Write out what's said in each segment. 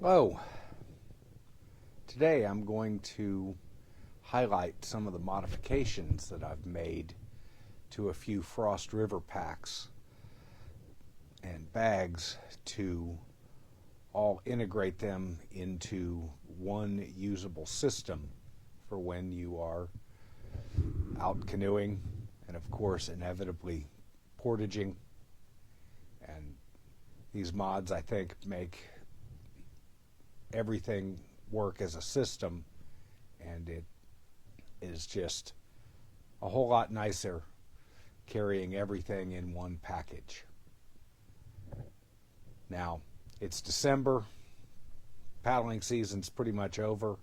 Hello. Today I'm going to highlight some of the modifications that I've made to a few Frost River packs and bags to all integrate them into one usable system for when you are out canoeing and, of course, inevitably portaging. And these mods, I think, make everything work as a system, and it is just a whole lot nicer carrying everything in one package. Now, it's December, paddling season's pretty much over,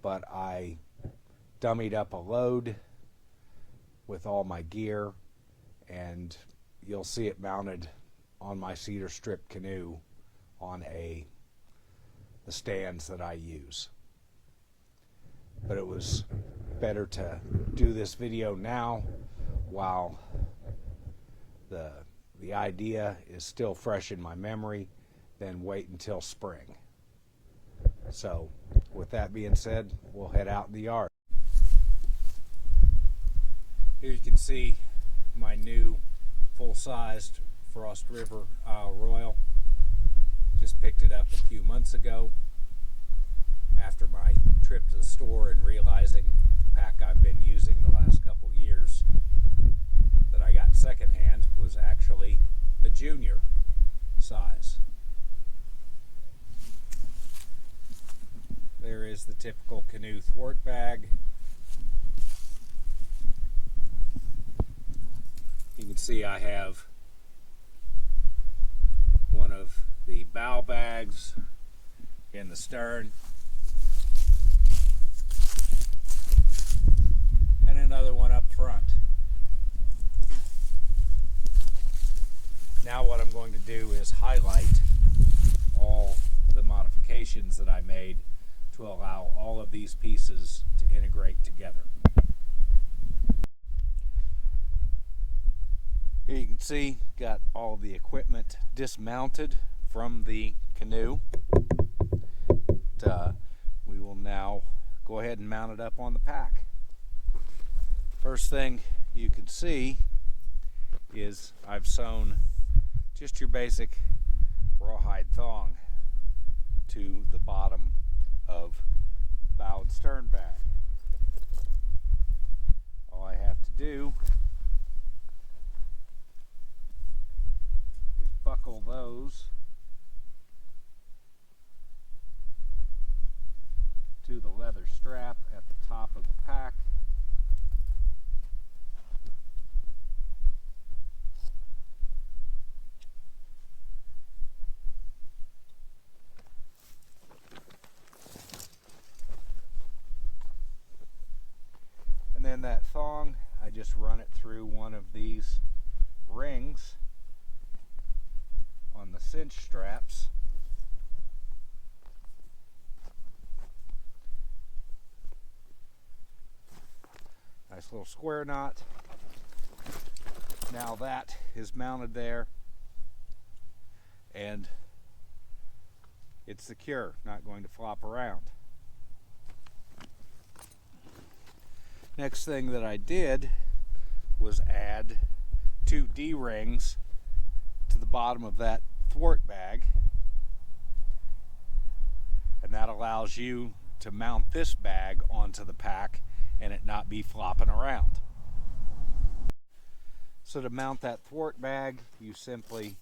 but I dummied up a load with all my gear, and you'll see it mounted on my cedar strip canoe on the stands that I use. But it was better to do this video now while the idea is still fresh in my memory than wait until spring. So with that being said, we'll head out in the yard. Here you can see my new full-sized Frost River Royale. Just picked it up a few months ago after my trip to the store and realizing the pack I've been using the last couple years that I got secondhand was actually a junior size. There is the typical canoe thwart bag. You can see I have one of the bow bags in the stern and another one up front. Now what I'm going to do is highlight all the modifications that I made to allow all of these pieces to integrate together. Here you can see, got all of the equipment dismounted from the canoe. We will now go ahead and mount it up on the pack. First thing you can see is I've sewn just your basic rawhide thong to the bottom of bow and stern bag. All I have to do is buckle those to the leather strap at the top of the pack. And then that thong, I just run it through one of these rings on the cinch straps. Nice little square knot. Now that is mounted there and it's secure, not going to flop around. Next thing that I did was add 2 D-rings to the bottom of that thwart bag, and that allows you to mount this bag onto the pack and it not be flopping around. So to mount that thwart bag, you simply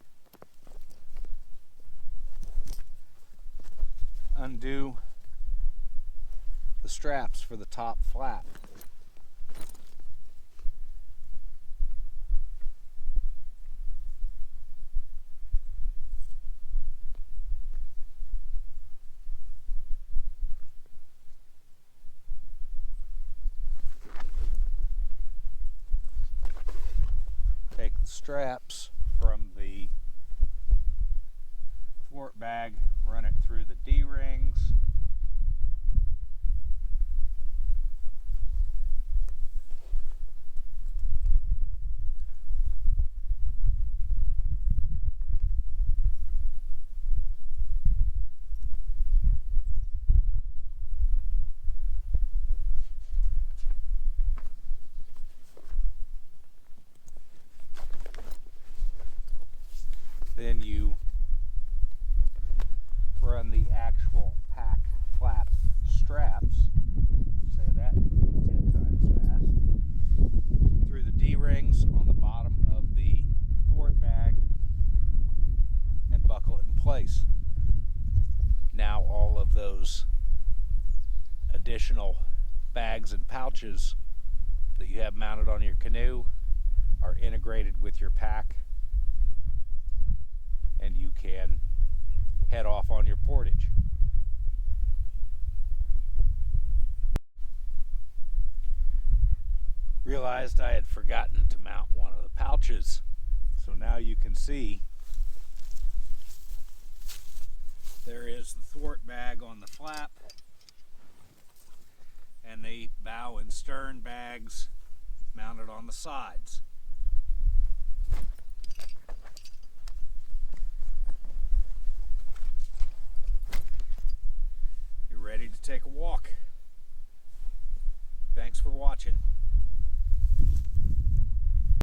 undo the straps for the top flap. Take the straps from the thwart bag, run it through the D-rings, additional bags and pouches that you have mounted on your canoe are integrated with your pack, and you can head off on your portage. Realized I had forgotten to mount one of the pouches, so now you can see there is the thwart bag on the flap and the bow and stern bags mounted on the sides. You're ready to take a walk. Thanks for watching.